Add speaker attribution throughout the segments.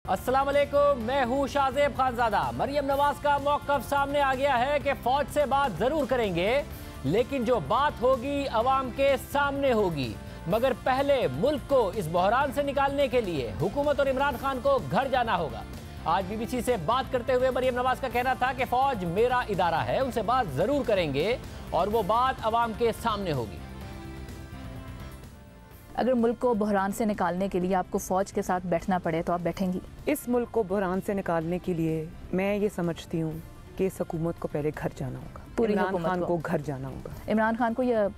Speaker 1: अस्सलाम वालेकुम, मैं हूँ शाहजेब खानजादा। मरियम नवाज का मौक़िफ़ सामने आ गया है कि फ़ौज से बात ज़रूर करेंगे, लेकिन जो बात होगी अवाम के सामने होगी। मगर पहले मुल्क को इस बहरान से निकालने के लिए हुकूमत और इमरान खान को घर जाना होगा। आज बीबीसी से बात करते हुए मरियम नवाज का कहना था कि फ़ौज मेरा इदारा है, उनसे बात ज़रूर करेंगे और वो बात अवाम के सामने होगी।
Speaker 2: अगर मुल्क को बहरान से निकालने के लिए आपको फ़ौज के साथ बैठना पड़े तो आप बैठेंगी?
Speaker 3: इस मुल्क को बहरान से निकालने के लिए मैं ये समझती हूँ कि इस हुकूमत को पहले घर जाना होगा।
Speaker 2: पूरी
Speaker 3: इमरान खान को घर जाना होगा।
Speaker 2: इमरान खान को या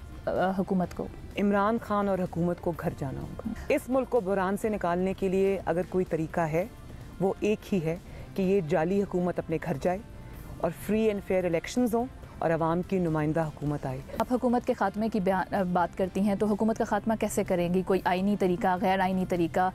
Speaker 2: हुकूमत को?
Speaker 3: इमरान खान और हुकूमत को घर जाना होगा। इस मुल्क को बहरान से निकालने के लिए अगर कोई तरीका है वो एक ही है कि ये जाली हुकूमत अपने घर जाए और फ्री एंड फेयर इलेक्शंस हों और अवाम की नुमाइंदा हुकूमत आए।
Speaker 2: आप हुकूमत के खात्मे की बात करती हैं, तो हुकूमत का खात्मा कैसे करेंगी? कोई आईनी तरीका, गैर आईनी तरीका,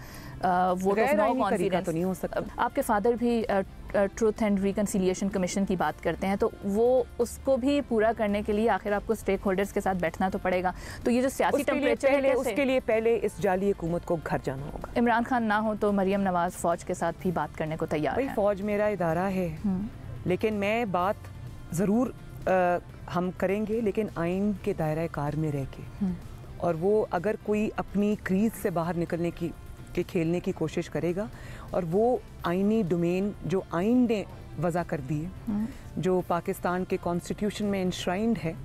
Speaker 2: वोट ऑफ नो कॉन्फिडेंस?
Speaker 3: तो नहीं हो सकता।
Speaker 2: आपके फादर भी ट्रूथ एंड रिकन्सिलिएशन कमीशन की बात करते हैं, तो वो उसको भी पूरा करने के लिए आखिर आपको स्टेक होल्डर्स के साथ बैठना तो पड़ेगा। तो ये जो सियासी टेम्परेचर है,
Speaker 3: उसके लिए पहले इस जाली हुकूमत को घर जाना होगा।
Speaker 2: इमरान खान ना हो तो मरियम नवाज फ़ौज के साथ भी बात करने को तैयार है।
Speaker 3: फ़ौज मेरा इदारा है, लेकिन मैं बात ज़रूर हम करेंगे, लेकिन आइन के दायरा कार में रह के। और वो अगर कोई अपनी क्रीज से बाहर निकलने के खेलने की कोशिश करेगा और वो आइनी डोमेन जो आइन ने वज़ा कर दी है, जो पाकिस्तान के कॉन्स्टिट्यूशन में इंश्राइंड है,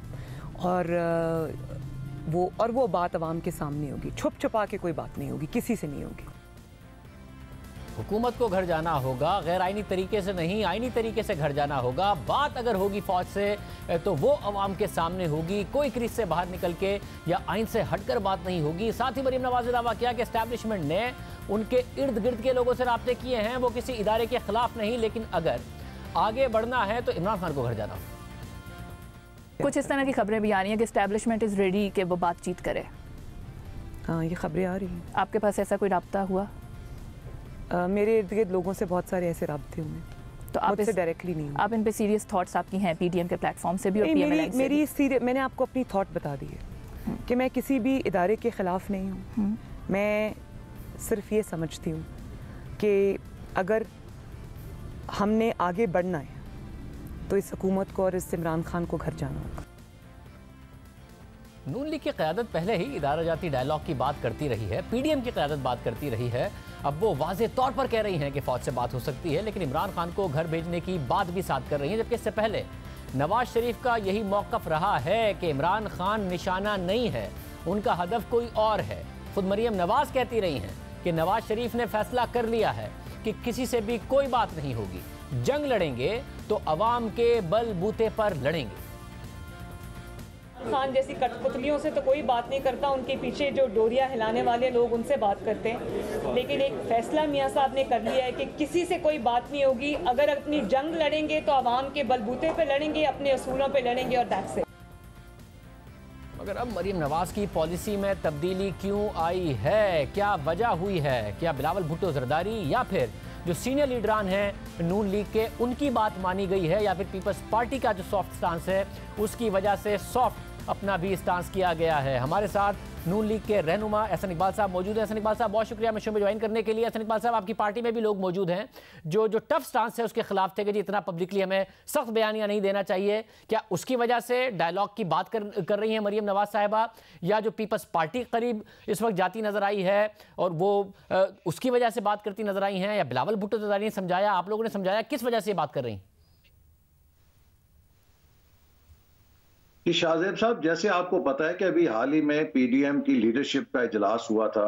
Speaker 3: और वो बात अवाम के सामने होगी। छुप छुपा के कोई बात नहीं होगी, किसी से नहीं होगी।
Speaker 1: हुकूमत को घर जाना होगा, गैर आईनी तरीके से नहीं, आईनी तरीके से घर जाना होगा। बात अगर होगी फ़ौज से तो वो अवाम के सामने होगी, कोई क्रीज से बाहर निकल के या आइन से हटकर बात नहीं होगी। साथ ही मरियम नवाज ने दावा किया कि एस्टैब्लिशमेंट ने उनके इर्द गिर्द के लोगों से राब्ते किए हैं, वो किसी इदारे के खिलाफ नहीं, लेकिन अगर आगे बढ़ना है तो इमरान खान को घर जाना होगा।
Speaker 2: कुछ इस तरह की खबरें भी आ रही हैं कि एस्टैब्लिशमेंट इज़ रेडी कि वो बातचीत करे।
Speaker 3: हाँ, ये खबरें आ रही हैं।
Speaker 2: आपके पास ऐसा कोई राब्ता हुआ?
Speaker 3: मेरे इर्द गिर्द लोगों से बहुत सारे ऐसे राब्ते हुए,
Speaker 2: तो आप
Speaker 3: इससे डायरेक्टली नहीं।
Speaker 2: आप इन पे सीरियस थॉट्स आपकी हैं पीडीएम के प्लेटफॉर्म से भी और पीएमएल से भी?
Speaker 3: मैंने आपको अपनी थॉट बता दी है कि मैं किसी भी इदारे के ख़िलाफ़ नहीं हूँ। मैं सिर्फ ये समझती हूँ कि अगर हमने आगे बढ़ना है तो इस हुकूमत को और इस इमरान खान को घर जाना होगा।
Speaker 1: नून लीग की क़यादत पहले ही इदारा जाती डायलॉग की बात करती रही है, पीडीएम की क़यादत बात करती रही है। अब वो वाज़े तौर पर कह रही हैं कि फ़ौज से बात हो सकती है, लेकिन इमरान खान को घर भेजने की बात भी साथ कर रही हैं। जबकि इससे पहले नवाज शरीफ का यही मौक़िफ़ रहा है कि इमरान खान निशाना नहीं है, उनका हदफ कोई और है। खुद मरियम नवाज कहती रही हैं कि नवाज शरीफ ने फैसला कर लिया है कि किसी से भी कोई बात नहीं होगी, जंग लड़ेंगे तो अवाम के बलबूते पर लड़ेंगे।
Speaker 4: खान जैसी कठपुतलियों से तो कोई बात नहीं करता, उनके पीछे जो डोरिया हिलाने वाले लोग उनसे बात करते हैं। लेकिन एक फैसला मियाँ साहब ने कर लिया है कि किसी से कोई बात नहीं होगी। अगर अपनी जंग लड़ेंगे तो आवाम के बलबूते पे लड़ेंगे, अपने असूलों पे लड़ेंगे और दैट्स इट।
Speaker 1: मगर अब मरियम नवाज की पॉलिसी में तब्दीली क्यों आई है, क्या वजह हुई है? क्या बिलावल भुट्टो जरदारी या फिर जो सीनियर लीडरान हैं नून लीग के, उनकी बात मानी गई है, या फिर पीपल्स पार्टी का जो सॉफ्ट स्टांस है उसकी वजह से सॉफ्ट अपना भी स्टांस किया गया है? हमारे साथ नून लीग के रहनुमा एहसन इकबाल साहब मौजूद हैं। एहसन इकबाल साहब, बहुत शुक्रिया मैं शो में ज्वाइन करने के लिए। एहसन इकबाल साहब, आपकी पार्टी में भी लोग मौजूद हैं जो टफ स्टांस है उसके खिलाफ थे कि जी इतना पब्लिकली हमें सख्त बयानियां नहीं देना चाहिए। क्या उसकी वजह से डायलॉग की बात कर रही हैं मरियम नवाज साहिबा, या जो पीपल्स पार्टी करीब इस वक्त जाती नजर आई है और वो उसकी वजह से बात करती नजर आई हैं, या बिलावल भुट्टो जरदारी ने समझाया, आप लोगों ने समझाया, किस वजह से बात कर रही हैं?
Speaker 5: कि शाहजेब साहब, जैसे आपको पता है कि अभी हाल ही में पीडीएम की लीडरशिप का इजलास हुआ था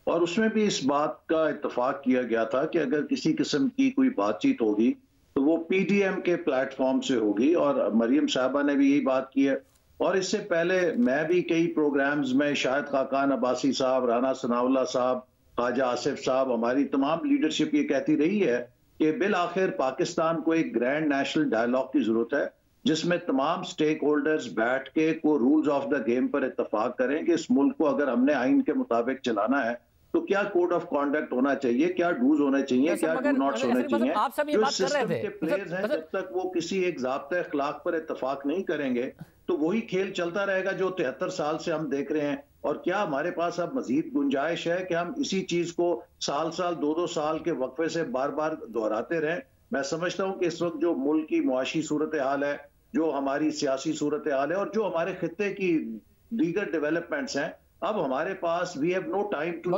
Speaker 5: और उसमें भी इस बात का इत्तेफाक किया गया था कि अगर किसी किस्म की कोई बातचीत होगी तो वो पीडीएम के प्लेटफॉर्म से होगी, और मरियम साहबा ने भी यही बात की है। और इससे पहले मैं भी कई प्रोग्राम्स में शाहिद खाकान अब्बासी साहब, राना सनाउल्लाह साहब, ख्वाजा आसिफ साहब, हमारी तमाम लीडरशिप ये कहती रही है कि बिल आखिर पाकिस्तान को एक ग्रैंड नेशनल डायलॉग की जरूरत है, जिसमें तमाम स्टेक होल्डर्स बैठ के को रूल्स ऑफ द गेम पर इत्तेफाक करें कि इस मुल्क को अगर हमने आइन के मुताबिक चलाना है तो क्या कोड ऑफ कॉन्डक्ट होना चाहिए, क्या डूज होने चाहिए, क्या डू नॉट्स होने चाहिए।
Speaker 1: आप सब ये बात कर रहे थे,
Speaker 5: के प्लेयर्स हैं, जब तक वो किसी एक ज़ाब्ता अखलाक पर इत्तेफाक नहीं करेंगे तो वही खेल चलता रहेगा जो 73 साल से हम देख रहे हैं और क्या हमारे पास अब मजीद गुंजाइश है कि हम इसी चीज को साल साल 2-2 साल के वक्फे से बार बार दोहराते रहें? मैं समझता हूं कि इस वक्त जो मुल्क की मुआशी सूरत हाल है, जो हमारी सियासी सूरत हाल है और जो हमारे खित्ते की दीगर डेवलपमेंट्स हैं, अब हमारे पास we have no time to,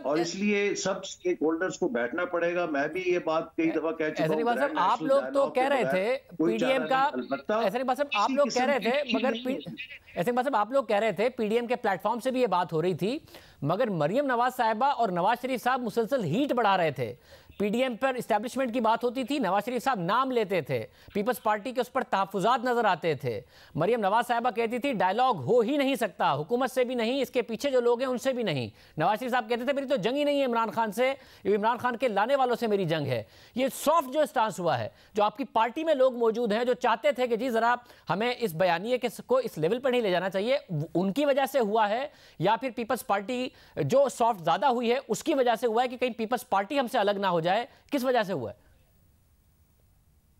Speaker 5: और इसलिए सब स्टेक होल्डर्स को बैठना पड़ेगा। मैं भी ये बात कई दफा कह चुका हूं।
Speaker 1: आप लोग तो कह रहे थे पीडीएम का, ऐसे नहीं आप लोग कह रहे थे, मगर ऐसे मतलब आप लोग कह रहे थे पीडीएम के प्लेटफॉर्म से भी ये बात हो रही थी, मगर मरियम नवाज साहिबा और नवाज शरीफ साहब मुसलसल हीट बढ़ा रहे थे। पीडीएम पर इस्टेब्लिशमेंट की बात होती थी, नवाज शरीफ साहब नाम लेते थे, पीपल्स पार्टी के उस पर तहफुजात नजर आते थे। मरियम नवाज साहिबा कहती थी डायलॉग हो ही नहीं सकता, हुकूमत से भी नहीं, इसके पीछे जो लोग हैं उनसे भी नहीं। नवाज शरीफ साहब कहते थे मेरी तो जंग ही नहीं है इमरान खान से, इमरान खान के लाने वालों से मेरी जंग है। ये सॉफ्ट जो स्टांस हुआ है, जो आपकी पार्टी में लोग मौजूद हैं जो चाहते थे कि जी जरा हमें इस बयानिए को इस लेवल पर नहीं ले जाना चाहिए, उनकी वजह से हुआ है, या फिर पीपल्स पार्टी जो सॉफ्ट ज्यादा हुई है उसकी वजह से हुआ है कि कहीं पीपल्स पार्टी हमसे अलग ना हो जाए? किस वजह से हुआ है?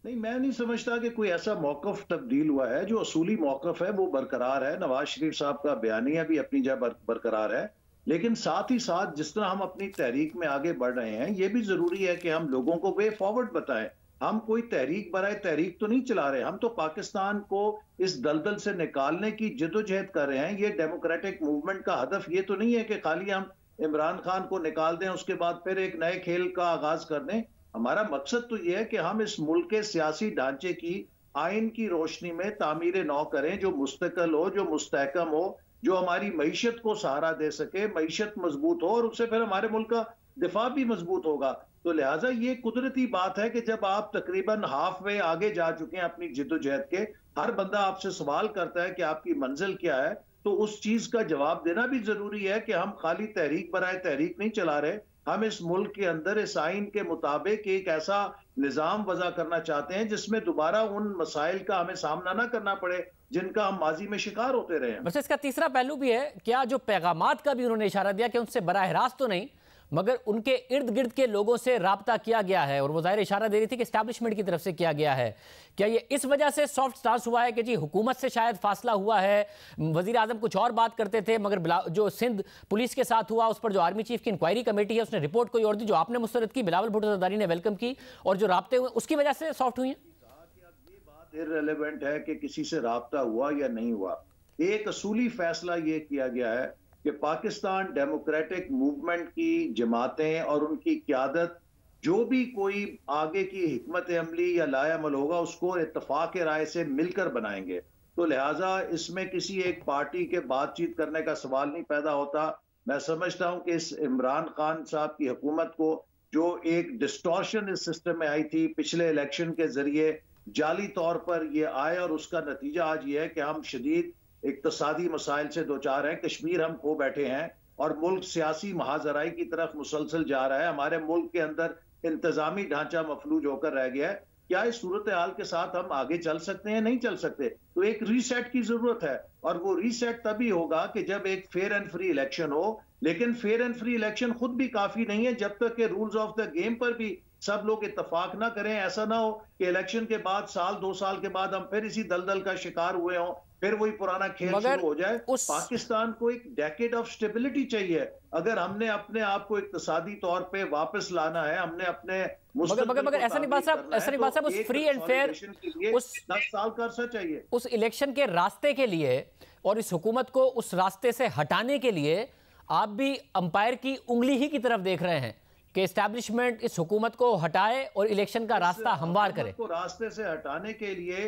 Speaker 5: नहीं, मैं नहीं समझता कि कोई ऐसा मौकफ तब्दील हुआ है। जो असूली मौकफ है वो बरकरार है। नवाज शरीफ साहब का बयानिया भी अपनी जगह बरकरार है, लेकिन साथ ही साथ जिस तरह हम अपनी तहरीक में आगे बढ़ रहे हैं, ये भी जरूरी है कि हम लोगों को वे फॉरवर्ड बताएं। हम कोई तहरीक बराए तहरीक तो नहीं चला रहे, हम तो पाकिस्तान को इस दलदल से निकालने की जद्दोजहद कर रहे हैं। ये डेमोक्रेटिक मूवमेंट का हदफ ये तो नहीं है कि खाली हम इमरान खान को निकाल दें, उसके बाद फिर एक नए खेल का आगाज कर दें। हमारा मकसद तो यह है कि हम इस मुल्क के सियासी ढांचे की आइन की रोशनी में तामीर नौ करें, जो मुस्तकिल हो, जो मुस्तहकम हो, जो हमारी मईशत को सहारा दे सके, मईशत मजबूत हो, और उससे फिर हमारे मुल्क का दिफा भी मजबूत होगा। तो लिहाजा ये कुदरती बात है कि जब आप तकरीबन हाफ वे आगे जा चुके हैं अपनी जिद्दोजहद के, हर बंदा आपसे सवाल करता है कि आपकी मंजिल क्या है, तो उस चीज का जवाब देना भी जरूरी है कि हम खाली तहरीक बराए तहरीक नहीं चला रहे। हम इस मुल्क के अंदर इस आइन के मुताबिक एक ऐसा निजाम वज़ा करना चाहते हैं जिसमें दोबारा उन मसाइल का हमें सामना ना करना पड़े जिनका हम माजी में शिकार होते रहे हैं।
Speaker 1: बस इसका तीसरा पहलू भी है, क्या जो पैगामात का भी उन्होंने इशारा दिया कि उनसे बराह रास्त तो नहीं मगर उनके इर्द गिर्द के लोगों से राब्ता किया गया है, और वो जाहिर इशारा दे रही थी कि एस्टैब्लिशमेंट की तरफ से किया गया है। क्या ये इस वजह से सॉफ्ट स्टांस हुआ है कि जी हुकूमत से शायद फासला हुआ है? वजीर आजम कुछ और बात करते थे, मगर जो सिंध पुलिस के साथ हुआ उस पर जो आर्मी चीफ की इंक्वायरी कमेटी है उसने रिपोर्ट कोई और दी, जो आपने मुस्तरद की, बिलावल भुट्टो जरदारी ने वेलकम की, और जो राब्ते हुए उसकी वजह से सॉफ्ट हुई है।
Speaker 5: ये बात इररिलेवेंट है कि किसी से राब्ता हुआ या नहीं हुआ। एक असूली फैसला ये किया गया है कि पाकिस्तान डेमोक्रेटिक मूवमेंट की जमातें और उनकी क़यादत जो भी कोई आगे की हिकमत अमली या लायामल होगा उसको इत्तफाक राय से मिलकर बनाएंगे। तो लिहाजा इसमें किसी एक पार्टी के बातचीत करने का सवाल नहीं पैदा होता। मैं समझता हूं कि इस इमरान खान साहब की हुकूमत को जो एक डिस्टॉर्शन इस सिस्टम में आई थी पिछले इलेक्शन के जरिए, जाली तौर पर ये आए, और उसका नतीजा आज ये है कि हम शदीद इक्तसादी मसाइल से दो चार हैं। कश्मीर हम खो बैठे हैं और मुल्क सियासी महाजराई की तरफ मुसलसल जा रहा है। हमारे मुल्क के अंदर इंतजामी ढांचा मफलूज होकर रह गया है। क्या इस सूरत हाल के साथ हम आगे चल सकते हैं? नहीं चल सकते। तो एक रीसेट की जरूरत है, और वो रीसेट तभी होगा कि जब एक फेयर एंड फ्री इलेक्शन हो। लेकिन फेयर एंड फ्री इलेक्शन खुद भी काफी नहीं है जब तक कि रूल्स ऑफ द गेम पर भी सब लोग इत्तफाक ना करें। ऐसा ना हो कि इलेक्शन के बाद साल 2 साल के बाद हम फिर इसी दलदल का शिकार हुए हों, फिर वही पुराना खेल शुरू हो जाए। पाकिस्तान को एक डेकेड ऑफ स्टेबिलिटी चाहिए। अगर हमने अपने आप को इक्तिसादी तौर पे वापस लाना है, हमने अपने
Speaker 1: मगर ऐसा नहीं बात साहब, उस फ्री एंड फेयर उस
Speaker 5: 10 साल का अरसा चाहिए।
Speaker 1: उस इलेक्शन के रास्ते के लिए और इस हुकूमत को उस रास्ते से हटाने के लिए आप भी अंपायर की उंगली ही की तरफ देख रहे हैं कि एस्टैब्लिशमेंट इस हुकूमत को हटाए और इलेक्शन का रास्ता हमवार करे।
Speaker 5: को रास्ते से हटाने के लिए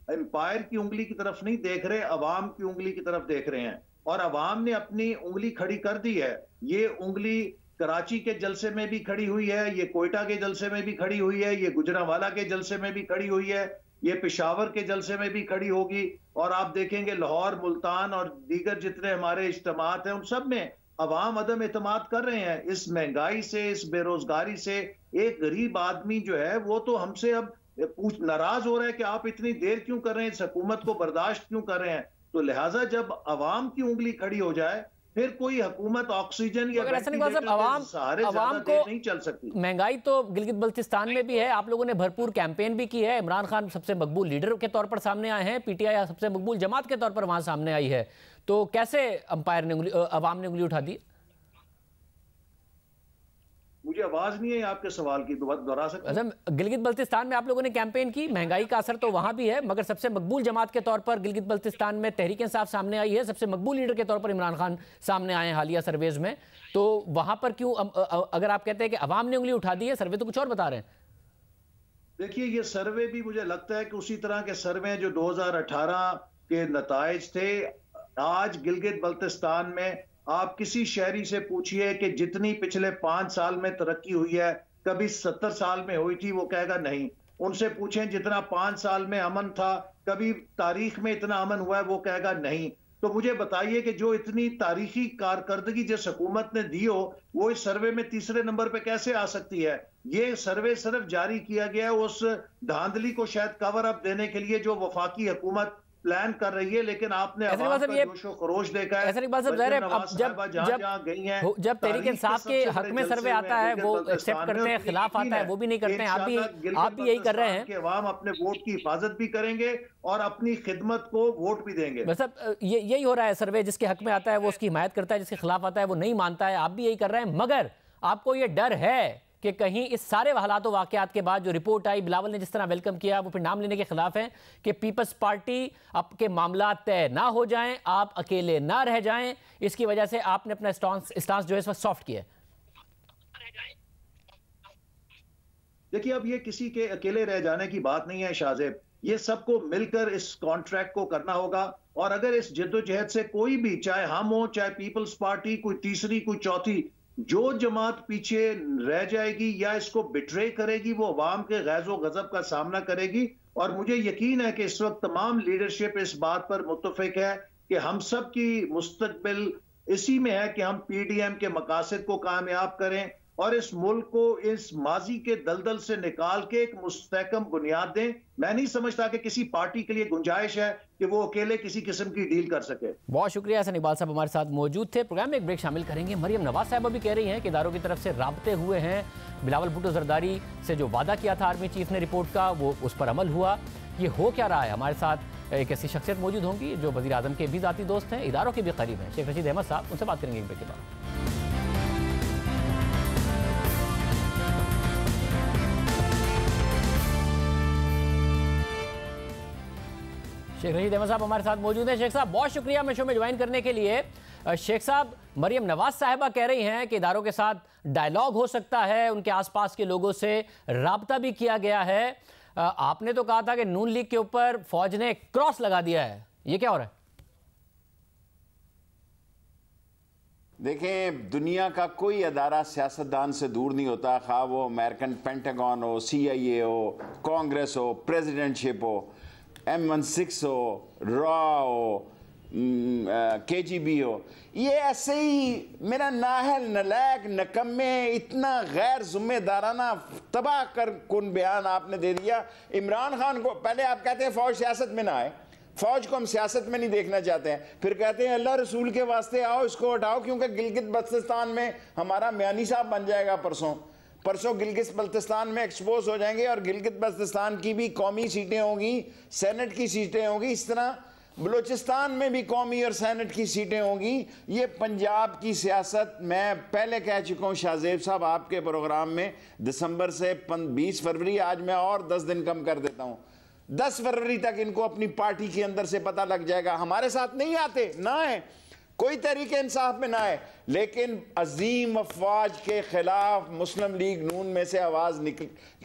Speaker 5: एम्पायर की उंगली की तरफ नहीं देख रहे, अवाम की उंगली की तरफ देख रहे हैं, और अवाम ने अपनी उंगली खड़ी कर दी है। ये उंगली कराची के जलसे में भी खड़ी हुई है, ये कोयटा के जलसे में भी खड़ी हुई है, ये गुजरांवाला के जलसे में भी खड़ी हुई है, ये पेशावर के जलसे में भी खड़ी होगी, और आप देखेंगे लाहौर, मुल्तान और दीगर जितने हमारे इज्तिमात हैं उन सब में अवाम अदम एतमाद कर रहे हैं। इस महंगाई से, इस बेरोजगारी से एक गरीब आदमी जो है वो तो हमसे अब नाराज हो रहा है कि आप इतनी देर क्यों कर रहे हैं, इस हुकूमत को बर्दाश्त क्यों कर रहे हैं। तो लिहाजा जब अवाम की उंगली खड़ी हो जाए फिर कोई हुकूमत ऑक्सीजन या
Speaker 1: अवाम को
Speaker 5: नहीं चल सकती।
Speaker 1: महंगाई तो गिलगित बल्तिस्तान में भी है, आप लोगों ने भरपूर कैंपेन भी की है, इमरान खान सबसे मकबूल लीडर के तौर पर सामने आए हैं, पीटीआई सबसे मकबूल जमात के तौर पर वहां सामने आई है, तो कैसे अवाम ने उंगली उठा दी?
Speaker 5: मुझे आवाज नहीं है आपके सवाल की, दोहरा सकते हैं?
Speaker 1: गिलगित बल्तिस्तान में आप लोगों ने कैंपेन की, महंगाई का असर तो वहां भी है, मगर सबसे मकबूल जमात के तौर पर गिलगित बल्तिस्तान में तहरीक इंसाफ सामने आई है, सबसे मकबूल लीडर के तौर पर इमरान खान सामने आए हैं हालिया सर्वेज में, तो वहां पर क्यों, अगर आप कहते हैं कि अवाम ने उंगली उठा दी है, सर्वे तो कुछ और बता रहे हैं।
Speaker 5: देखिए, ये सर्वे भी मुझे लगता है कि उसी तरह के सर्वे जो 2018 के नताइज थे, आज गिलगित बल्तिस्तान में आप किसी शहरी से पूछिए कि जितनी पिछले 5 साल में तरक्की हुई है कभी 70 साल में हुई थी, वो कहेगा नहीं। उनसे पूछें जितना 5 साल में अमन था कभी तारीख में इतना अमन हुआ है, वो कहेगा नहीं। तो मुझे बताइए कि जो इतनी तारीखी कारकर्दगी जिस हुकूमत ने दी हो, वो इस सर्वे में तीसरे नंबर पे कैसे आ सकती है? ये सर्वे सिर्फ जारी किया गया उस धांधली को शायद कवर अप देने के लिए जो वफाकी हुकूमत प्लान कर रही है, लेकिन आपने जोशो खरोश देखा है।
Speaker 1: जब तहरीक इंसाफ के हक में सर्वे आता है वो एक्सेप्ट करते हैं, खिलाफ आता है वो भी नहीं करते हैं, आप भी यही कर रहे हैं कि
Speaker 5: अवाम अपने वोट की हिफाजत भी करेंगे और अपनी खिदमत को वोट भी देंगे।
Speaker 1: मतलब यही हो रहा है, सर्वे जिसके हक में आता है वो उसकी हिमायत करता है, जिसके खिलाफ आता है वो नहीं मानता है, आप भी यही कर रहे हैं। मगर आपको ये डर है कि कहीं इस सारे हालात वाकयात के बाद जो रिपोर्ट आई, बिलावल ने जिस तरह वेलकम किया, वो फिर नाम लेने के खिलाफ है कि पीपल्स पार्टी आपके मामला तय ना हो जाएं, आप अकेले ना रह जाएं, इसकी वजह से आपने अपना स्टांस जो है इस वक्त सॉफ्ट किया है।
Speaker 5: देखिए, अब ये किसी के अकेले रह जाने की बात नहीं है शाहजेब, ये सबको मिलकर इस कॉन्ट्रैक्ट को करना होगा। और अगर इस जद्दोजहद से कोई भी, चाहे हम हो चाहे पीपल्स पार्टी, कोई तीसरी कोई चौथी, जो जमात पीछे रह जाएगी या इसको बिट्रे करेगी, वो अवाम के गैज़ो गज़ब का सामना करेगी। और मुझे यकीन है कि इस वक्त तमाम लीडरशिप इस बात पर मुत्तफिक है कि हम सब की मुस्तकबिल इसी में है कि हम पीडीएम के मकासद को कामयाब करें और इस मुल्क को इस माजी के दलदल से निकाल के एक मुस्तहकम बुनियाद दें। मैं नहीं समझता कि किसी पार्टी के लिए गुंजाइश है कि वो अकेले किसी किस्म की डील कर सके।
Speaker 1: बहुत शुक्रिया। हसन इकबाल साहब हमारे साथ मौजूद थे। प्रोग्राम में एक ब्रेक शामिल करेंगे। मरियम नवाज साहब भी कह रही हैं कि इदारों की तरफ से राब्ते हुए हैं, बिलावल भुट्टो जरदारी से जो वादा किया था आर्मी चीफ ने रिपोर्ट का, वो उस पर अमल हुआ। ये हो क्या रहा है? हमारे साथ एक ऐसी शख्सियत मौजूद होंगी जो वज़ीर आज़म के भी ज़ाती दोस्त हैं, इदारों के भी करीब हैं, शेख रशीद अहमद साहब, उनसे बात करेंगे एक ब्रेक के बाद। शेख रशीद अहमद साहब हमारे साथ मौजूद हैं। शेख साहब बहुत शुक्रिया मैं शो में ज्वाइन करने के लिए। शेख साहब, मरियम नवाज साहिबा कह रही हैं कि इदारों के साथ डायलॉग हो सकता है, उनके आसपास के लोगों से राब्ता भी किया गया है। आपने तो कहा था कि नून लीग के ऊपर फौज ने क्रॉस लगा दिया है, ये क्या हो रहा है?
Speaker 6: देखें, दुनिया का कोई अदारा सियासतदान से दूर नहीं होता, खा वो अमेरिकन पेंटागन हो, CIA हो, कांग्रेस हो, प्रेसिडेंटशिप हो, M16 हो, रॉ हो, KGB हो। ये ऐसे ही मेरा नाहल नलायक नकम्मे इतना गैर जिम्मेदाराना तबाह कर कौन बयान आपने दे दिया। इमरान खान को पहले आप कहते हैं फौज सियासत में ना आए, फौज को हम सियासत में नहीं देखना चाहते हैं, फिर कहते हैं अल्लाह रसूल के वास्ते आओ इसको हटाओ क्योंकि गिलगित बल्तिस्तान में हमारा म्यानी साहब बन जाएगा परसों गिलगित बल्तिस्तान में एक्सपोज हो जाएंगे और गिलगित बल्तिस्तान की भी कौमी सीटें होंगी, सेनेट की सीटें होंगी, इस तरह बलूचिस्तान में भी कौमी और सेनेट की सीटें होंगी। ये पंजाब की सियासत मैं पहले कह चुका हूँ शाहजेब साहब आपके प्रोग्राम में, दिसंबर से 20 फरवरी, आज मैं और 10 दिन कम कर देता हूँ, 10 फरवरी तक इनको अपनी पार्टी के अंदर से पता लग जाएगा। हमारे साथ नहीं आते ना है, कोई तरीके इंसाफ में ना है, लेकिन अजीम अफवाज के खिलाफ मुस्लिम लीग नून में से आवाज़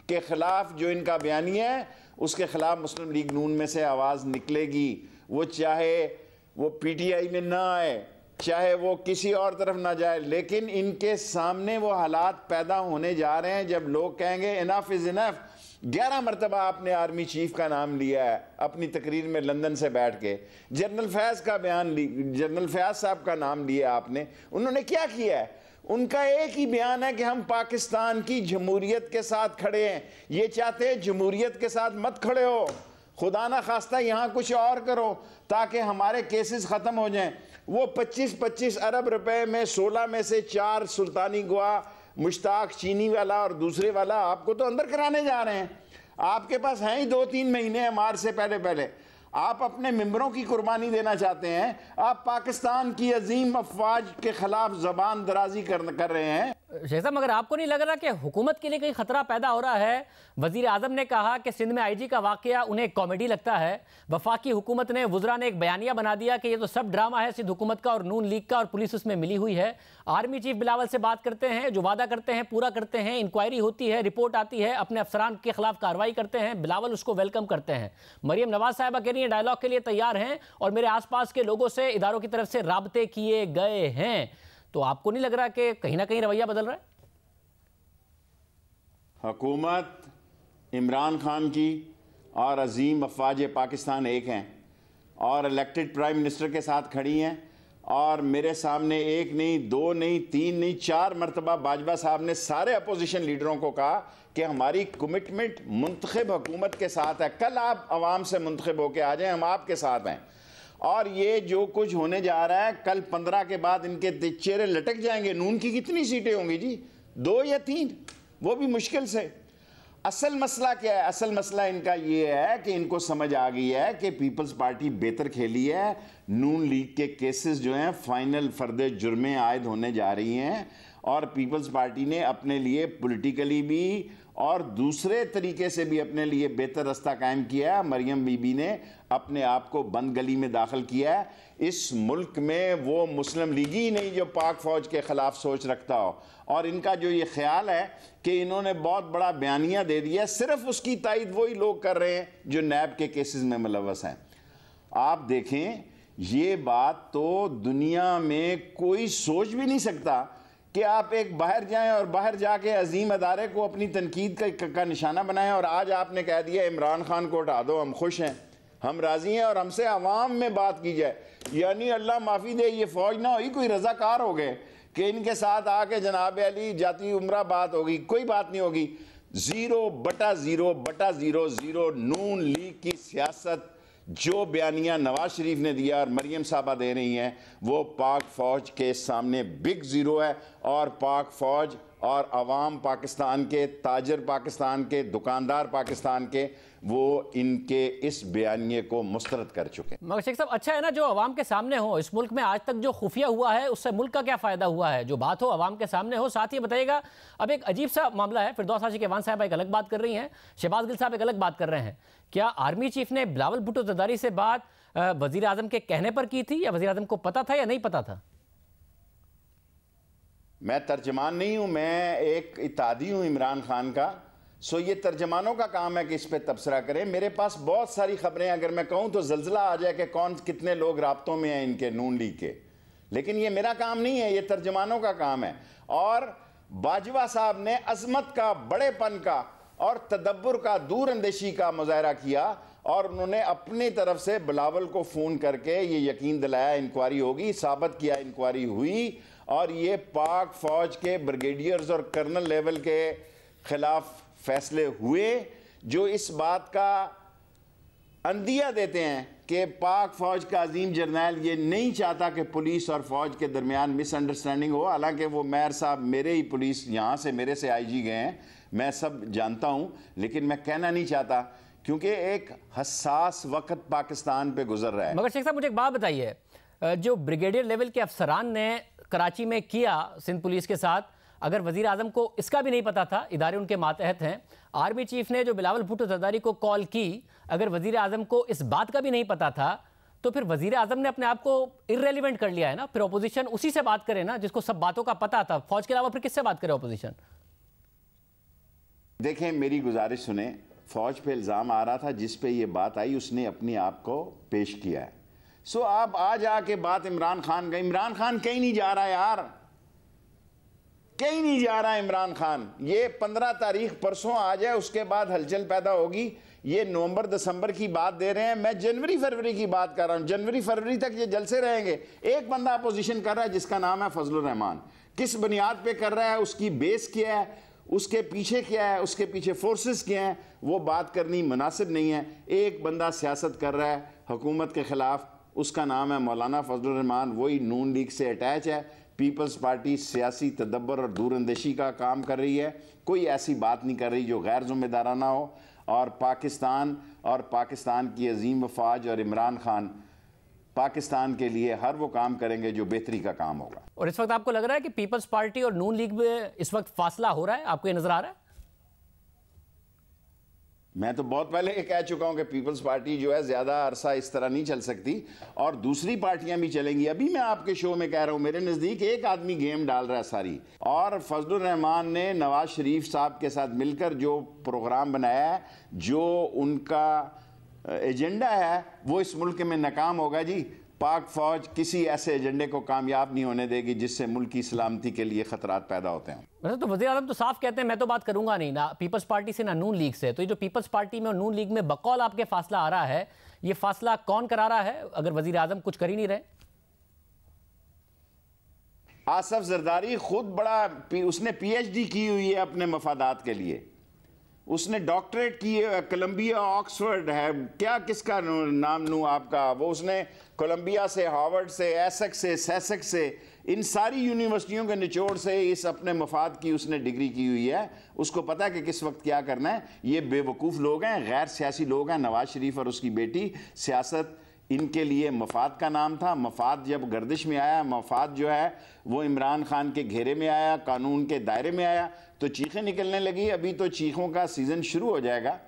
Speaker 6: के खिलाफ जो इनका बयानिया है उसके खिलाफ मुस्लिम लीग नून में से आवाज़ निकलेगी। वो चाहे वो PTI में ना आए, चाहे वो किसी और तरफ ना जाए, लेकिन इनके सामने वो हालात पैदा होने जा रहे हैं जब लोग कहेंगे इनफ इज़ इनफ। 11 मरतबा आपने आर्मी चीफ का नाम लिया है अपनी तकरीर में लंदन से बैठ के, जनरल फैज़ का बयान जनरल फैज़ साहब का नाम लिया आपने। उन्होंने क्या किया है? उनका एक ही बयान है कि हम पाकिस्तान की जमहूरियत के साथ खड़े हैं। ये चाहते हैं जमहूरियत के साथ मत खड़े हो, खुदा ना खास्ता यहाँ कुछ और करो ताकि हमारे केसेस ख़त्म हो जाएं। वो 25-25 अरब रुपए में 16 में से 4 सुल्तानी गवा, मुश्ताक चीनी वाला और दूसरे वाला आपको तो अंदर कराने जा रहे हैं। आपके पास हैं ही 2-3 महीने मार से पहले आप अपने मेंबरों की कुर्बानी देना चाहते हैं। आप पाकिस्तान की अजीम अफवाज के खिलाफ जबान दराजी कर रहे हैं।
Speaker 1: शेख साहब, मगर आपको नहीं लग रहा कि हुकूमत के लिए कोई खतरा पैदा हो रहा है? वजीर आजम ने कहा कि सिंध में आईजी का वाकया उन्हें कॉमेडी लगता है। वफाकी हुकूमत ने, वुज़रा ने एक बयानिया बना दिया कि ये तो सब ड्रामा है सिंध हुकूमत का और नून लीग का, और पुलिस उसमें मिली हुई है। आर्मी चीफ बिलावल से बात करते हैं, जो वादा करते हैं पूरा करते हैं, इंक्वायरी होती है, रिपोर्ट आती है, अपने अफसरान के खिलाफ कार्रवाई करते हैं, बिलावल उसको वेलकम करते हैं। मरियम नवाज साहिबा कह रही है डायलॉग के लिए तैयार हैं और मेरे आसपास के लोगों से, इदारों की तरफ से राब्ते किए गए हैं। तो आपको नहीं लग रहा कि कहीं ना कहीं रवैया बदल रहा है?
Speaker 6: हुकूमत इमरान खान की और अजीम अफवाज पाकिस्तान एक हैं और इलेक्टेड प्राइम मिनिस्टर के साथ खड़ी हैं। और मेरे सामने एक नहीं, 2 नहीं, 3 नहीं, 4 मरतबा बाजवा साहब ने सारे अपोजिशन लीडरों को कहा कि हमारी कमिटमेंट मुंतखब हुकूमत के साथ है। कल आप आवाम से मुंतखब होकर आ जाएं, हम आपके साथ हैं। और ये जो कुछ होने जा रहा है, कल 15 के बाद इनके चेहरे लटक जाएंगे। नून की कितनी सीटें होंगी जी? 2 या 3, वो भी मुश्किल से। असल मसला क्या है? असल मसला इनका ये है कि इनको समझ आ गई है कि पीपल्स पार्टी बेहतर खेली है। नून लीग के केसेस जो हैं फाइनल फर्द जुर्में आयद होने जा रही हैं और पीपल्स पार्टी ने अपने लिए पॉलिटिकली भी और दूसरे तरीके से भी अपने लिए बेहतर रास्ता कायम किया है। मरियम बीबी ने अपने आप को बंद गली में दाखिल किया है। इस मुल्क में वो मुस्लिम लीग ही नहीं जो पाक फौज के खिलाफ सोच रखता हो। और इनका जो ये ख्याल है कि इन्होंने बहुत बड़ा बयानिया दे दिया, सिर्फ उसकी तायद वही लोग कर रहे हैं जो नैब के केसेस में मुलव्वस हैं। आप देखें, ये बात तो दुनिया में कोई सोच भी नहीं सकता कि आप एक बाहर जाएं और बाहर जाके अजीम अदारे को अपनी तनकीद का निशाना बनाएं। और आज आपने कह दिया इमरान खान को हटा दो, हम खुश हैं, हम राजी हैं और हमसे आवाम में बात की जाए। यानी अल्लाह माफ़ी दे, ये फौज ना हुई कोई रजाकार हो गए कि इनके साथ आके जनाब अली जाती उम्रा बात होगी। कोई बात नहीं होगी। 0/0/0 नून लीग की सियासत जो बयानिया नवाज शरीफ ने दिया और मरियम साहबा दे रही हैं, वो पाक फौज के सामने बिग ज़ीरो है। और पाक फौज और अवाम पाकिस्तान के, ताजर पाकिस्तान के, दुकानदार पाकिस्तान के, वो इनके इस बयानिए को मुस्तरद कर चुके हैं।
Speaker 1: मगर शेख साहब, अच्छा है ना जो अवाम के सामने हो। इस मुल्क में आज तक जो खुफिया हुआ है उससे मुल्क का क्या फ़ायदा हुआ है? जो बात हो अवाम के सामने हो। साथ ही बताइएगा, अब एक अजीब सा मामला है, फिरदौस हाजी केवान साहब एक अलग बात कर रही हैं, शहबाज गिल साहब एक अलग बात कर रहे हैं। क्या आर्मी चीफ ने बिलावल भुट्टो जरदारी से बात वजीर आजम के कहने पर की थी, या वजीर आजम को पता था या नहीं पता था?
Speaker 6: मैं तर्जमान नहीं हूं, मैं एक इत्तादी हूं इमरान खान का। सो ये तर्जमानों का काम है कि इस पर तबसरा करें। मेरे पास बहुत सारी खबरें, अगर मैं कहूं तो जल्जला आ जाए कि कौन कितने लोग राब्तों में हैं इनके नून लीग के। लेकिन ये मेरा काम नहीं है, ये तर्जमानों का काम है। और बाजवा साहब ने अजमत का, बड़ेपन का और तदब्बर का, दूर अंदेशी का मुजाहरा किया और उन्होंने अपनी तरफ से बिलावल को फ़ोन करके ये यकीन दिलाया इंक्वायरी होगी, साबित किया इंक्वायरी हुई। और ये पाक फौज के ब्रिगेडियर्स और कर्नल लेवल के खिलाफ फैसले हुए जो इस बात का अंदिया देते हैं कि पाक फौज का अजीम जर्नैल ये नहीं चाहता कि पुलिस और फौज के दरमियान मिसअंडरस्टैंडिंग हो। हालांकि वो मेयर साहब मेरे ही पुलिस यहाँ से मेरे से आईजी गए हैं, मैं सब जानता हूँ, लेकिन मैं कहना नहीं चाहता क्योंकि एक हसास वक्त पाकिस्तान पे गुजर रहा है।
Speaker 1: मगर शेख साहब, मुझे एक बात बताइए, जो ब्रिगेडियर लेवल के अफसरान ने कराची में किया सिंध पुलिस के साथ, अगर वजीर आजम को इसका भी नहीं पता था, इदारे उनके मातहत हैं, आर्मी चीफ ने जो बिलावल भुट्टो जरदारी को कॉल की, अगर वजीर आजम को इस बात का भी नहीं पता था, तो फिर वजीर आजम ने अपने आप को इर्रेलिवेंट कर लिया है ना। फिर अपोजिशन उसी से बात करे ना जिसको सब बातों का पता था। फौज के अलावा फिर किससे बात करे अपोजिशन?
Speaker 6: देखें, मेरी गुजारिश सुने। फौज पे इल्ज़ाम आ रहा था, जिस पे ये बात आई उसने अपने आप को पेश किया है। सो आप आज आके बात इमरान खान का, इमरान खान कहीं नहीं जा रहा यार, कहीं नहीं जा रहा इमरान खान। ये 15 तारीख परसों आ जाए, उसके बाद हलचल पैदा होगी। ये नवंबर दिसंबर की बात दे रहे हैं, मैं जनवरी फरवरी की बात कर रहा हूं। जनवरी फरवरी तक ये जलसे रहेंगे। एक बंदा अपोजिशन कर रहा है जिसका नाम है फजलुर रहमान। किस बुनियाद पे कर रहा है, उसकी बेस क्या है, उसके पीछे क्या है, उसके पीछे फोर्सेस क्या हैं, वो बात करनी मुनासिब नहीं है। एक बंदा सियासत कर रहा है हुकूमत के खिलाफ, उसका नाम है मौलाना फजलुर रहमान, वही नून लीग से अटैच है। पीपल्स पार्टी सियासी तदब्बर और दूरअंदेशी का काम कर रही है, कोई ऐसी बात नहीं कर रही जो गैर जिम्मेदाराना हो। और पाकिस्तान की अजीम अफवाज और इमरान खान पाकिस्तान के लिए हर वो काम करेंगे जो बेहतरी का काम होगा।
Speaker 1: और इस वक्त आपको लग रहा है कि पीपल्स पार्टी और नून लीग में इस वक्त फासला हो रहा है, आपको ये नजर आ रहा है?
Speaker 6: मैं तो बहुत पहले ये कह चुका हूं कि पीपल्स पार्टी जो है ज्यादा अरसा इस तरह नहीं चल सकती और दूसरी पार्टियां भी चलेंगी। अभी मैं आपके शो में कह रहा हूं, मेरे नजदीक एक आदमी गेम डाल रहा है सारी। और फजलुर रहमान ने नवाज शरीफ साहब के साथ मिलकर जो प्रोग्राम बनाया है, जो उनका एजेंडा है, वो इस मुल्क में नाकाम होगा जी। पाक फौज किसी ऐसे एजेंडे को कामयाब नहीं होने देगी जिससे मुल्क की सलामती के लिए खतरात पैदा होते हैं।
Speaker 1: वैसे तो वज़ीर आज़म तो साफ कहते हैं मैं तो बात करूंगा नहीं, ना पीपल्स पार्टी से ना नून लीग से। तो ये जो पीपल्स पार्टी में और नून लीग में बकौल आपके फासला आ रहा है, ये फासला कौन करा रहा है अगर वज़ीर आज़म कुछ कर ही नहीं रहे?
Speaker 6: आसफ जरदारी खुद उसने PhD की हुई है अपने मफादात के लिए, उसने डॉक्टरेट की है, कोलंबिया ऑक्सफोर्ड है, क्या किसका नाम लूं आपका, वो उसने कोलंबिया से, हार्वर्ड से, एसेक्स से, सेसेक्स से, इन सारी यूनिवर्सिटियों के निचोड़ से इस अपने मफाद की उसने डिग्री की हुई है। उसको पता है कि किस वक्त क्या करना है। ये बेवकूफ़ लोग हैं, गैर सियासी लोग हैं। नवाज शरीफ और उसकी बेटी, सियासत इनके लिए मफाद का नाम था। मफाद जब गर्दिश में आया, मफाद जो है वो इमरान खान के घेरे में आया, कानून के दायरे में आया, तो चीखें निकलने लगी। अभी तो चीखों का सीज़न शुरू हो जाएगा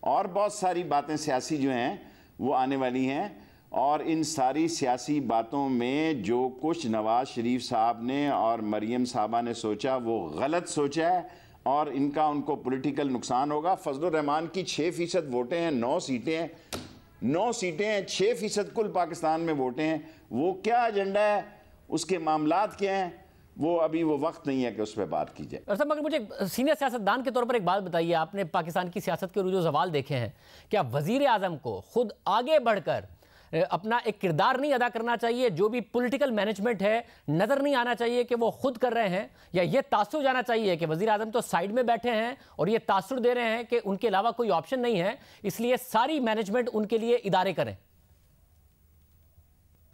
Speaker 6: और बहुत सारी बातें सियासी जो हैं वो आने वाली हैं। और इन सारी सियासी बातों में जो कुछ नवाज शरीफ साहब ने और मरियम साहबा ने सोचा वो गलत सोचा है और इनका उनको पॉलिटिकल नुकसान होगा। फजलुर रहमान की 6% वोटें हैं, 9 सीटें हैं, 9 सीटें हैं, 6% कुल पाकिस्तान में वोटें हैं। वो क्या एजेंडा है, उसके मामलात क्या हैं, वो अभी वो वक्त नहीं है कि उस पर बात की जाए।
Speaker 1: मगर मुझे सीनियर सियासतदान के तौर पर एक बात बताइए, आपने पाकिस्तान की सियासत के जो सवाल देखे हैं, क्या वजीर आजम को खुद आगे बढ़कर अपना एक किरदार नहीं अदा करना चाहिए? जो भी पॉलिटिकल मैनेजमेंट है नजर नहीं आना चाहिए कि वो खुद कर रहे हैं, या ये तासुर जाना चाहिए कि वजीर आजम तो साइड में बैठे हैं और ये तासुर दे रहे हैं कि उनके अलावा कोई ऑप्शन नहीं है, इसलिए सारी मैनेजमेंट उनके लिए इदारे करें?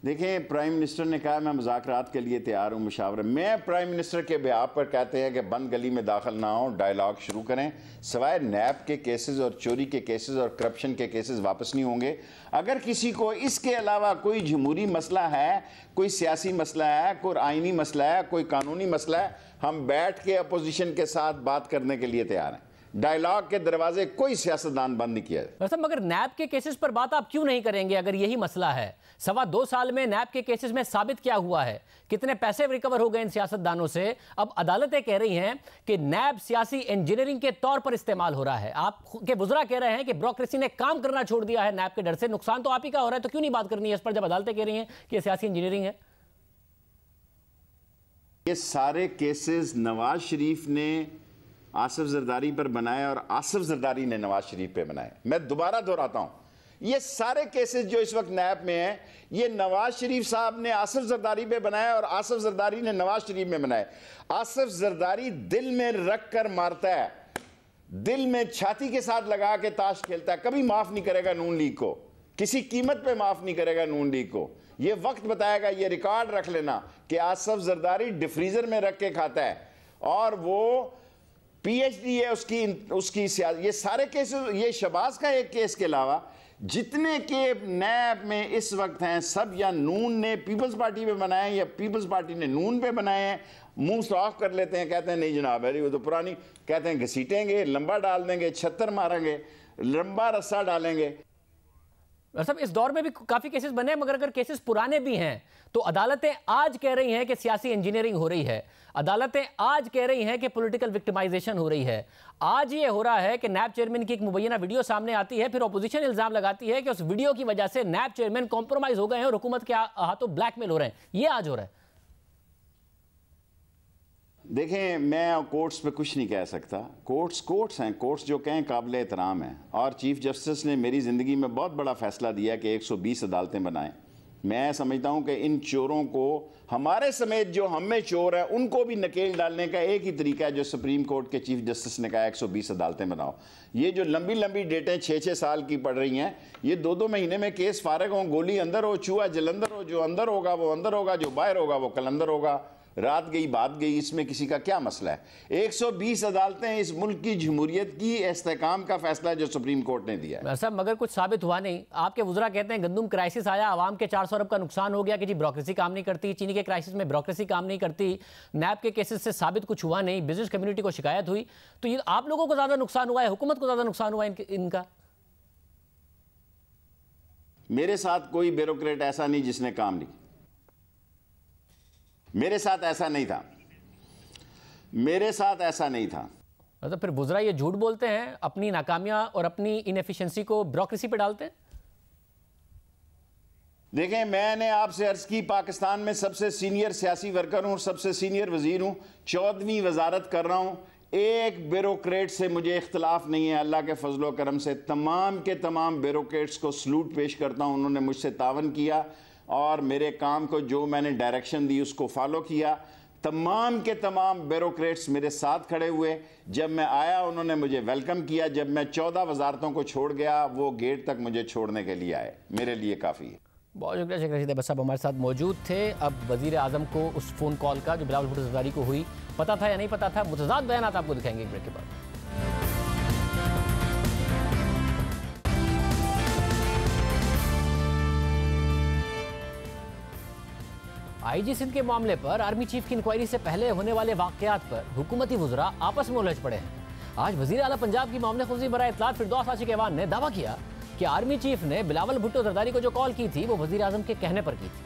Speaker 6: देखें, प्राइम मिनिस्टर ने कहा मैं मुज़ाकरात के लिए तैयार हूँ, मुशावरा। मैं प्राइम मिनिस्टर के बिहाफ पर कहते हैं कि बंद गली में दाखिल ना हो, डायलॉग शुरू करें। सिवाय नैब के केसेस और चोरी के केसेस और करप्शन के केसेस वापस नहीं होंगे। अगर किसी को इसके अलावा कोई जमहूरी मसला है, कोई सियासी मसला है, कोई आइनी मसला है, कोई कानूनी मसला है, हम बैठ के अपोजिशन के साथ बात करने के लिए तैयार हैं। डायलॉग के दरवाजे कोई सियासतदान बंद नहीं किया।
Speaker 1: वैसे मगर नैब के केसेस पर बात आप क्यों नहीं करेंगे अगर यही मसला है? 2.25 साल में नैब के केसेस में साबित क्या हुआ है? कितने पैसे रिकवर हो गए इन सियासतदानों से? अब अदालतें कह रही हैं कि नैब सियासी इंजीनियरिंग के तौर पर इस्तेमाल हो रहा है। आपके वुज़रा कह रहे हैं कि ब्यूरोक्रेसी ने काम करना छोड़ दिया है नैब के डर से। नुकसान तो आप ही का हो रहा है, तो क्यों नहीं बात करनी है इस पर जब अदालतें कह रही हैं कि सियासी इंजीनियरिंग है?
Speaker 6: ये सारे केसेस नवाज शरीफ ने आसिफ जरदारी पर बनाए और आसिफ जरदारी ने नवाज शरीफ पे बनाए। मैं दोबारा दोहराता हूं, ये सारे केसेस जो इस वक्त नैब में हैं, ये नवाज शरीफ साहब ने आसिफ जरदारी पे बनाए और आसिफ जरदारी ने नवाज शरीफ में बनाए। आसिफ जरदारी दिल में रख कर मारता है, दिल में छाती के साथ लगा के ताश खेलता है। कभी माफ नहीं करेगा नून लीग को, किसी कीमत पे माफ नहीं करेगा नून लीग को। ये वक्त बताएगा, ये रिकॉर्ड रख लेना कि आसिफ जरदारी डिफ्रीजर में रख के खाता है और वो PhD है उसकी ये सारे केसेस, ये शहबाज का एक केस के अलावा जितने के नैब में इस वक्त हैं, सब या नून ने पीपल्स पार्टी पे बनाए या पीपल्स पार्टी ने नून पे बनाए हैं। मुंह साफ कर लेते हैं, कहते हैं नहीं जनाब है वो तो पुरानी, कहते हैं घसीटेंगे, लंबा डाल देंगे, 76 मारेंगे, लंबा रस्सा डालेंगे।
Speaker 1: सब इस दौर में भी काफी केसेस बने, मगर अगर केसेस पुराने भी हैं तो अदालतें आज कह रही हैं कि सियासी इंजीनियरिंग हो रही है, अदालतें आज कह रही हैं कि पॉलिटिकल विक्टिमाइजेशन हो रही है। आज ये हो रहा है कि नैब चेयरमैन की एक मुबैना वीडियो सामने आती है, फिर ऑपोजिशन इल्जाम लगाती है कि उस वीडियो की वजह से नैब चेयरमैन कॉम्प्रोमाइज हो गए हैं और हुकूमत के हाथों ब्लैकमेल हो रहे हैं। ये आज हो रहा है।
Speaker 6: देखें, मैं कोर्ट्स पे कुछ नहीं कह सकता। कोर्ट्स हैं, कोर्ट्स जो कहें काबिल एहतराम हैं। और चीफ जस्टिस ने मेरी ज़िंदगी में बहुत बड़ा फैसला दिया कि 120 अदालतें बनाएं। मैं समझता हूं कि इन चोरों को, हमारे समेत जो हम में चोर है, उनको भी नकेल डालने का एक ही तरीका है जो सुप्रीम कोर्ट के चीफ जस्टिस ने कहा, 120 अदालतें बनाओ। ये जो लंबी लंबी डेटें 6-6 साल की पड़ रही हैं, ये 2-2 महीने में केस फारग हों, गोली अंदर हो, चूहा जलंदर हो, जो अंदर होगा वो अंदर होगा, जो बाहर होगा वो कलंदर होगा। रात गई बात गई, इसमें किसी का क्या मसला है? 120 अदालतें इस मुल्क की जमहूरियत की इस्तेहकाम का फैसला जो सुप्रीम कोर्ट ने दिया है।
Speaker 1: सब मगर कुछ साबित हुआ नहीं। आपके वुज़रा कहते हैं गंदुम क्राइसिस आया, आवाम के 400 अरब का नुकसान हो गया कि जी ब्यूरोक्रेसी काम नहीं करती। चीनी के क्राइसिस में ब्यूरोक्रेसी काम नहीं करती। नैब के केसेस से साबित कुछ हुआ नहीं, बिजनेस कम्युनिटी को शिकायत हुई। तो ये आप लोगों को ज़्यादा नुकसान हुआ है, हुकूमत को ज़्यादा नुकसान हुआ है इनका?
Speaker 6: मेरे साथ कोई ब्यूरोक्रेट ऐसा नहीं जिसने काम नहीं, मेरे साथ ऐसा नहीं था, मेरे साथ ऐसा नहीं था।
Speaker 1: मतलब फिर बुज़रा ये झूठ बोलते हैं, अपनी नाकामियां और अपनी इनएफिशिएंसी को ब्यूरोक्रेसी पे डालते हैं।
Speaker 6: देखें, मैंने आपसे अर्ज की, पाकिस्तान में सबसे सीनियर सियासी वर्कर हूं, सबसे सीनियर वजीर हूं, 14वीं वजारत कर रहा हूं। एक ब्यूरोक्रेट से मुझे इख्तलाफ नहीं है, अल्लाह के फजलो करम से तमाम के तमाम ब्यूरोक्रेट्स को सलूट पेश करता हूं। उन्होंने मुझसे तावन किया और मेरे काम को जो मैंने डायरेक्शन दी उसको फॉलो किया। तमाम के तमाम ब्यूरोक्रेट्स मेरे साथ खड़े हुए। जब मैं आया उन्होंने मुझे वेलकम किया। जब मैं 14 वजारतों को छोड़ गया, वो गेट तक मुझे छोड़ने के लिए आए। मेरे लिए काफ़ी है।
Speaker 1: बहुत शुक्रिया शेख रशीद अहमद साहब हमारे साथ मौजूद थे। अब वज़ीर आज़म को उस फ़ोन कॉल का जो बिलावल भुट्टो ज़रदारी को हुई, पता था या नहीं पता था, मुतज़ाद बयानात आपको दिखाएंगे एक ब्रेक के बाद। आईजी सिंध के मामले पर आर्मी चीफ की इंक्वायरी से पहले होने वाले वाकयात पर हुकूमती वुज़रा आपस में उलझ पड़े हैं। आज वज़ीर आला पंजाब की मामले खुज़ी बराए इत्तलात फिरदौस आशिक ऐवान ने दावा किया कि आर्मी चीफ ने बिलावल भुट्टो ज़रदारी को जो कॉल की थी वो वज़ीर आज़म के कहने पर की थी।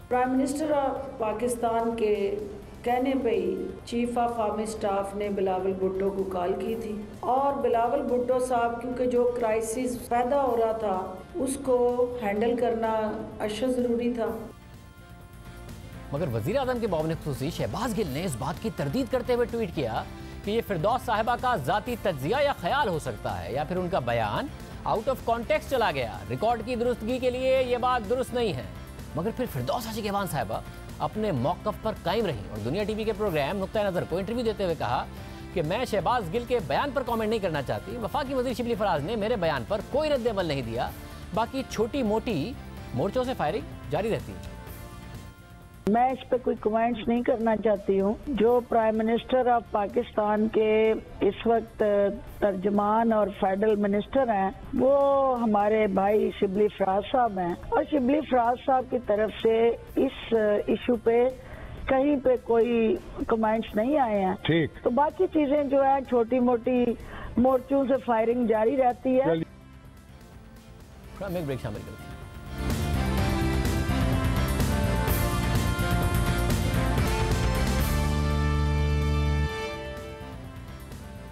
Speaker 7: प्राइम मिनिस्टर ऑफ पाकिस्तान के कहने पे ही चीफ ऑफ आर्मी स्टाफ ने बिलावल भुट्टो को कॉल की थी और बिलावल भुट्टो साहब क्योंकि जो क्राइसिस पैदा हो रहा था उसको हैंडल करना अशद ज़रूरी था।
Speaker 1: मगर वज़ीर आज़म के मुआविन ख़ुसूसी शहबाज गिल ने इस बात की तरदीद करते हुए ट्वीट किया कि ये फिरदौस साहिबा का ज़ाती तज्जिया या ख्याल हो सकता है या फिर उनका बयान आउट ऑफ कॉन्टेक्स्ट चला गया। रिकॉर्ड की दुरुस्तगी के लिए ये बात दुरुस्त नहीं है। मगर फिर फिरदौस आशिक ऐवान साहिबा अपने मौक़िफ़ पर कायम रही और दुनिया टीवी के प्रोग्राम नुक्ता नज़र को इंटरव्यू देते हुए कहा कि मैं शहबाज गिल के बयान पर कॉमेंट नहीं करना चाहती। वफाकी वज़ीर शिबली फराज ने मेरे बयान पर कोई रद्द-ए-अमल नहीं दिया। बाकी छोटी मोटी मोर्चों से फायरिंग जारी रहती है।
Speaker 8: मैं इस पे कोई कमेंट्स नहीं करना चाहती हूँ। जो प्राइम मिनिस्टर ऑफ पाकिस्तान के इस वक्त तर्जमान और फेडरल मिनिस्टर हैं वो हमारे भाई शिबली फराज साहब हैं और शिबली फराज साहब की तरफ से इस इशू पे कहीं पे कोई कमेंट्स नहीं आए हैं। ठीक, तो बाकी चीजें जो है छोटी मोटी मोर्चों से फायरिंग जारी रहती है।
Speaker 1: एक ब्रेक शामिल करते हैं।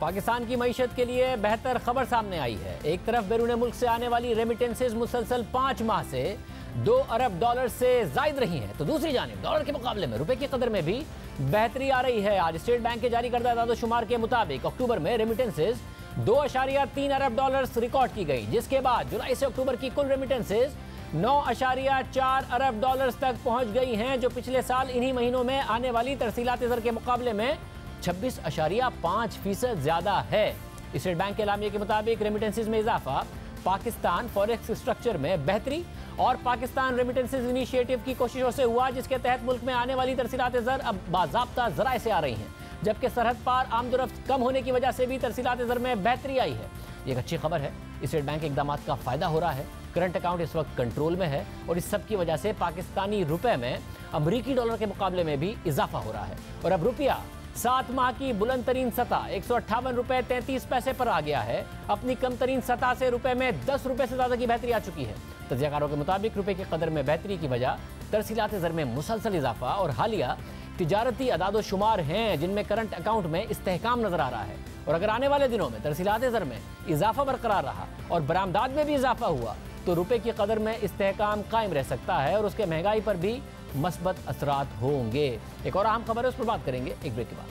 Speaker 1: पाकिस्तान की मईशत के लिए बेहतर खबर सामने आई है। एक तरफ बैरून मुल्क से आने वाली रेमिटेंसेज मुसलसल 5 माह से $2 अरब से जायद रही हैं, तो दूसरी जानिब डॉलर के मुकाबले में रुपए की कदर में भी बेहतरी आ रही है। आज स्टेट बैंक के जारी करदा आदाद-ओ-शुमार के मुताबिक अक्टूबर में रेमिटेंसेज $2.3 अरब रिकॉर्ड की गई, जिसके बाद जुलाई से अक्टूबर की कुल रेमिटेंसेज $9.4 अरब तक पहुंच गई हैं, जो पिछले साल इन्हीं महीनों में आने वाली तरसीलात ज़र के मुकाबले में 26.5% ज्यादा है। स्टेट बैंक के एलामिया के मुताबिक रेमिटेंसेज में इजाफा, पाकिस्तान फॉरेक्स स्ट्रक्चर में बेहतरी और पाकिस्तान रेमिटेंसेज इनिशिएटिव की कोशिशों से हुआ, जिसके तहत मुल्क में आने वाली तरसीलात ज़र अब बाज़ाब्ता ज़राए से आ रही हैं, जबकि सरहद पार आमदोरफ्त कम होने की वजह से भी तरसीलात ज़र में बेहतरी आई है। ये एक अच्छी खबर है। स्टेट बैंक के इक़दाम का फ़ायदा हो रहा है। करंट अकाउंट इस वक्त कंट्रोल में है और इस सब की वजह से पाकिस्तानी रुपए में अमरीकी डॉलर के मुकाबले में भी इजाफा हो रहा है और अब रुपया 7 माह की बुलंद तरीन सतह $158.33 पर आ गया है। अपनी कम तरीन सतह से रुपए में $10 से ज्यादा की बेहतरी आ चुकी है। तज्जियाकारों के मुताबिक रुपए की कदर में बेहतरी की वजह तरसीलात ज़र में मुसलसल इजाफा और हालिया तिजारती अदाद-ओ-शुमार हैं, जिनमें करंट अकाउंट में इस्तेहकाम नजर आ रहा है। और अगर आने वाले दिनों में तरसीलात ज़र में इजाफा बरकरार रहा और बरामदात में भी इजाफा हुआ तो रुपए की कदर में इस्तेहकाम कायम रह सकता है और उसके महंगाई पर भी मस्बत असरात होंगे। एक और अहम खबर है, उस पर बात करेंगे एक ब्रेक के बाद।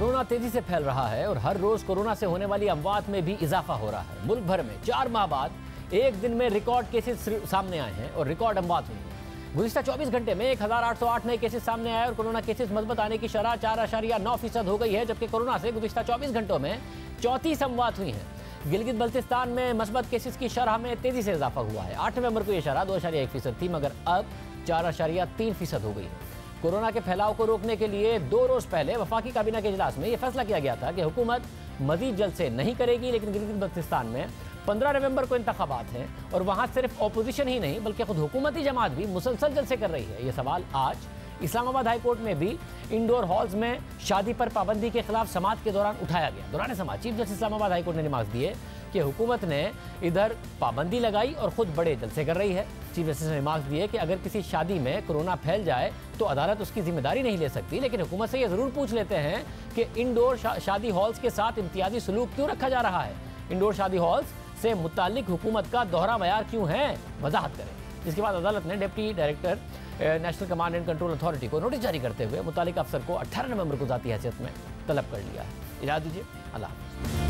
Speaker 1: कोरोना तेजी से फैल रहा है और हर रोज कोरोना से होने वाली अमवात में भी इजाफा हो रहा है। मुल्क भर में 4 माह बाद एक दिन में रिकॉर्ड केसेस सामने आए हैं और रिकॉर्ड अमवात हुई है। गुज़िश्ता 24 घंटे में 1808 नए केसेस सामने आए और कोरोना केसेस मजबूत आने की शरह 4.9% हो गई है, जबकि कोरोना से गुज़िश्ता 24 घंटों में 34 अमवात हुई हैं। गिलगित बल्तिस्तान में मस्बत केसेस की शरह में तेजी से इजाफा हुआ है। 8 नवंबर को यह शरह 2.1% थी, मगर अब 4.3% हो गई है। कोरोना के फैलाव को रोकने के लिए 2 रोज पहले वफाकी काबीना के इजलास में यह फैसला किया गया था कि हुकूमत मजीद जलसे नहीं करेगी, लेकिन गिलगित बल्तिस्तान में 15 नवंबर को इंतखाबात हैं और वहां सिर्फ अपोजिशन ही नहीं बल्कि खुद हुकूमती जमात भी मुसलसल जलसे कर रही है। ये सवाल आज इस्लामाबाद हाई कोर्ट में भी इंडोर हॉल्स में शादी पर पाबंदी के खिलाफ समाअत के दौरान उठाया गया। दौरान समाअत chief justice Islamabad high court ने रिमार्क्स दिए कि हुकूमत ने इधर पाबंदी लगाई और खुद बड़े जलसे कर रही है। चीफ जस्टिस ने रिमार्क्स दिए कि अगर किसी शादी में कोरोना फैल जाए तो अदालत उसकी जिम्मेदारी नहीं ले सकती, लेकिन हुकूमत से ये ज़रूर पूछ लेते हैं कि इंडोर शादी हॉल्स के साथ इम्तियाजी सलूक क्यों रखा जा रहा है। इंडोर शादी हॉल्स से मुतालिक हुकूमत का दोहरा मयार क्यों है, वजाहत करें। जिसके बाद अदालत ने deputy director national command and control authority को नोटिस जारी करते हुए मुतालिक अफसर को 18 नवंबर को ज़ाती हैसियत में तलब कर लिया है। इजाज़त दीजिए, अल्लाह हाफ़िज़।